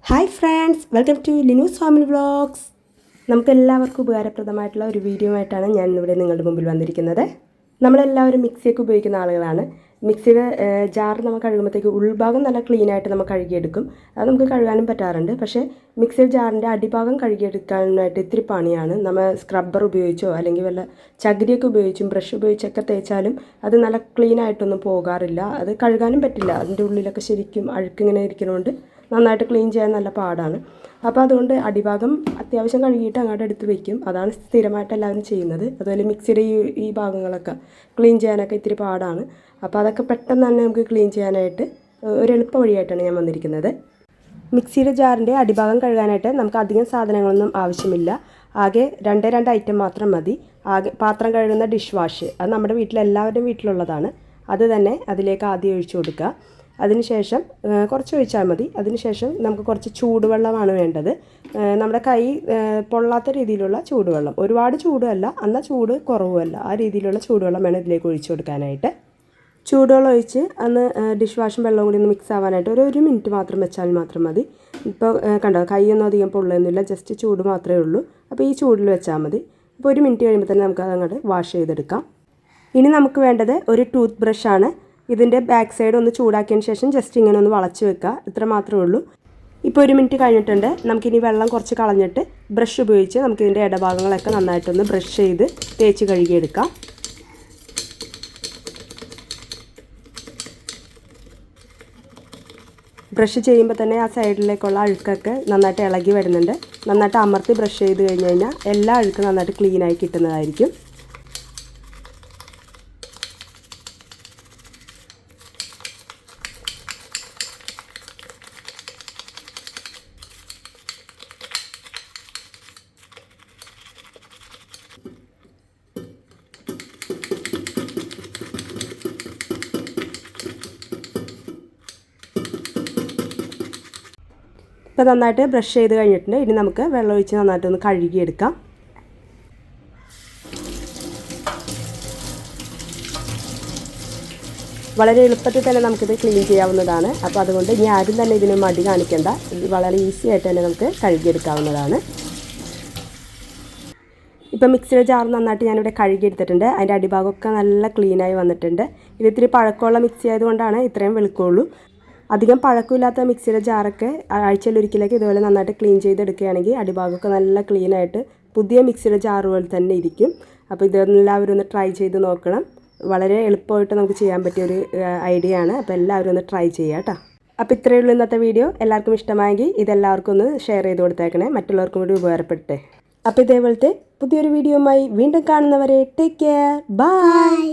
Hi friends, welcome to Linu's family vlogs. നമുക്കെല്ലാവർക്കും ഉപകാരപ്രദമായിട്ടുള്ള ഒരു വീഡിയോ ആയിട്ടാണ് ഞാൻ ഇവിടെ നിങ്ങളുടെ മുമ്പിൽ വന്നിരിക്കുന്നത്. നമ്മളെല്ലാവരും മിക്സിയൊക്കെ ഉപയോഗിക്കുന്ന ആളുകളാണ്. മിക്സിയുടെ ജാർ നമ്മൾ കഴുകുമ്പോഴത്തേക്ക് ഉൾഭാഗം നല്ല ക്ലീനായിട്ട് നമ്മൾ കഴുകിയെടുക്കും. അത് നമുക്ക് കഴുകാനും പറ്റാറുണ്ട്. പക്ഷേ മിക്സിയുടെ ജാറിൻ്റെ അടിഭാഗം കഴുകിയെടുക്കാനായിട്ട് ഇത്തിരി പണിയാണ്. നമ്മൾ സ്ക്രബ്ബർ ഉപയോഗിച്ചോ അല്ലെങ്കിൽ വല്ല ചകിരിയൊക്കെ ഉപയോഗിച്ചും ബ്രഷ് ഉപയോഗിച്ചൊക്കെ തേച്ചാലും അത് നല്ല ക്ലീനായിട്ടൊന്നും പോകാറില്ല. അത് കഴുകാനും പറ്റില്ല. അതിൻ്റെ ഉള്ളിലൊക്കെ ശരിക്കും അഴുക്കിങ്ങനെ ഇരിക്കുന്നതുകൊണ്ട് നന്നായിട്ട് ക്ലീൻ ചെയ്യാൻ നല്ല പാടാണ്. അപ്പോൾ അതുകൊണ്ട് അടിഭാഗം അത്യാവശ്യം കഴുകിയിട്ട് അങ്ങോട്ട് എടുത്ത് വയ്ക്കും. അതാണ് സ്ഥിരമായിട്ട് എല്ലാവരും ചെയ്യുന്നത്. അതുപോലെ മിക്സിയുടെ ഈ ഭാഗങ്ങളൊക്കെ ക്ലീൻ ചെയ്യാനൊക്കെ ഇത്തിരി പാടാണ്. അപ്പോൾ അതൊക്കെ പെട്ടെന്ന് തന്നെ നമുക്ക് ക്ലീൻ ചെയ്യാനായിട്ട് ഒരു എളുപ്പ വഴിയായിട്ടാണ് ഞാൻ വന്നിരിക്കുന്നത്. മിക്സിയുടെ ജാറിൻ്റെ അടിഭാഗം കഴുകാനായിട്ട് നമുക്ക് അധികം സാധനങ്ങളൊന്നും ആവശ്യമില്ല. ആകെ രണ്ട് ഐറ്റം മാത്രം മതി. പാത്രം കഴുകുന്ന ഡിഷ് വാഷ്, അത് നമ്മുടെ വീട്ടിലെല്ലാവരുടെയും വീട്ടിലുള്ളതാണ്. അത് തന്നെ അതിലേക്ക് ആദ്യം ഒഴിച്ചു കൊടുക്കുക. അതിനുശേഷം കുറച്ച് ഒഴിച്ചാൽ മതി. അതിനുശേഷം നമുക്ക് കുറച്ച് ചൂടുവെള്ളമാണ് വേണ്ടത്. നമ്മുടെ കൈ പൊള്ളാത്ത രീതിയിലുള്ള ചൂടുവെള്ളം, ഒരുപാട് ചൂടുമല്ല എന്നാൽ ചൂട് കുറവുമല്ല, ആ രീതിയിലുള്ള ചൂടുവെള്ളം വേണം ഇതിലേക്ക് ഒഴിച്ചു കൊടുക്കാനായിട്ട്. ചൂടുവെള്ളം ഒഴിച്ച് അന്ന് ഡിഷ് വാഷും വെള്ളവും കൂടി ഒന്ന് മിക്സ് ആവാനായിട്ട് ഒരു മിനിറ്റ് മാത്രം വെച്ചാൽ മാത്രം മതി. ഇപ്പോൾ കണ്ടോ, കൈയൊന്നും അധികം പൊള്ളുന്നില്ല, ജസ്റ്റ് ചൂട് മാത്രമേ ഉള്ളൂ. അപ്പോൾ ഈ ചൂടിൽ വെച്ചാൽ മതി. അപ്പോൾ ഒരു മിനിറ്റ് കഴിയുമ്പോൾ തന്നെ നമുക്ക് അതങ്ങോട്ട് വാഷ് ചെയ്തെടുക്കാം. ഇനി നമുക്ക് വേണ്ടത് ഒരു ടൂത്ത് ബ്രഷാണ്. ഇതിൻ്റെ ബാക്ക് സൈഡ് ഒന്ന് ചൂടാക്കിയതിന് ശേഷം ജസ്റ്റ് ഇങ്ങനെ ഒന്ന് വളച്ച് വെക്കുക. ഇത്ര മാത്രമേ ഉള്ളൂ. ഇപ്പോൾ ഒരു മിനിറ്റ് കഴിഞ്ഞിട്ടുണ്ട്. നമുക്കിനി വെള്ളം കുറച്ച് കളഞ്ഞിട്ട് ബ്രഷ് ഉപയോഗിച്ച് നമുക്കിതിൻ്റെ ഇടഭാഗങ്ങളൊക്കെ നന്നായിട്ടൊന്ന് ബ്രഷ് ചെയ്ത് തേച്ച് കഴുകിയെടുക്കാം. ബ്രഷ് ചെയ്യുമ്പോൾ തന്നെ ആ സൈഡിലേക്കുള്ള അഴുക്കൊക്കെ നന്നായിട്ട് ഇളകി വരുന്നുണ്ട്. നന്നായിട്ട് അമർത്തി ബ്രഷ് ചെയ്ത് കഴിഞ്ഞ് കഴിഞ്ഞാൽ എല്ലാ അഴുക്കും നന്നായിട്ട് ക്ലീനായി കിട്ടുന്നതായിരിക്കും. ഇപ്പോൾ നന്നായിട്ട് ബ്രഷ് ചെയ്ത് കഴിഞ്ഞിട്ടുണ്ട്. ഇനി നമുക്ക് വെള്ളം ഒഴിച്ച് നന്നായിട്ടൊന്ന് കഴുകിയെടുക്കാം. വളരെ എളുപ്പത്തിൽ തന്നെ നമുക്കിത് ക്ലീൻ ചെയ്യാവുന്നതാണ്. അപ്പോൾ അതുകൊണ്ട് ഇനി ആരും തന്നെ ഇതിന് മടി കാണിക്കേണ്ട. ഇത് വളരെ ഈസി ആയിട്ട് തന്നെ നമുക്ക് കഴുകിയെടുക്കാവുന്നതാണ്. ഇപ്പോൾ മിക്സിയുടെ ജാർ നന്നായിട്ട് ഞാനിവിടെ കഴുകിയെടുത്തിട്ടുണ്ട്. അതിൻ്റെ അടിഭാഗമൊക്കെ നല്ല ക്ലീനായി വന്നിട്ടുണ്ട്. ഇത് ഇത്തിരി പഴക്കമുള്ള മിക്സി ആയതുകൊണ്ടാണ് ഇത്രയും വെളുക്കുള്ളൂ. അധികം പഴക്കമില്ലാത്ത മിക്സിയുടെ ജാറൊക്കെ ആഴ്ചയിലൊരിക്കലേക്ക് ഇതുപോലെ നന്നായിട്ട് ക്ലീൻ ചെയ്തെടുക്കുകയാണെങ്കിൽ അടിഭാഗമൊക്കെ നല്ല ക്ലീനായിട്ട് പുതിയ മിക്സിയുടെ ജാറ് പോലെ തന്നെ ഇരിക്കും. അപ്പോൾ ഇതെല്ലാവരും ഒന്ന് ട്രൈ ചെയ്ത് നോക്കണം. വളരെ എളുപ്പമായിട്ട് നമുക്ക് ചെയ്യാൻ പറ്റിയൊരു ഐഡിയ ആണ്. അപ്പോൾ എല്ലാവരും ഒന്ന് ട്രൈ ചെയ്യുക കേട്ടോ. അപ്പോൾ ഇത്രയേ ഉള്ളൂ ഇന്നത്തെ വീഡിയോ. എല്ലാവർക്കും ഇഷ്ടമായെങ്കിൽ ഇതെല്ലാവർക്കും ഒന്ന് ഷെയർ ചെയ്ത് കൊടുത്തേക്കണേ, മറ്റുള്ളവർക്കും കൂടി ഉപകാരപ്പെടട്ടെ. അപ്പോൾ ഇതേപോലത്തെ പുതിയൊരു വീഡിയോയുമായി വീണ്ടും കാണുന്നവരെ ടേക്ക് കെയർ, ബൈ.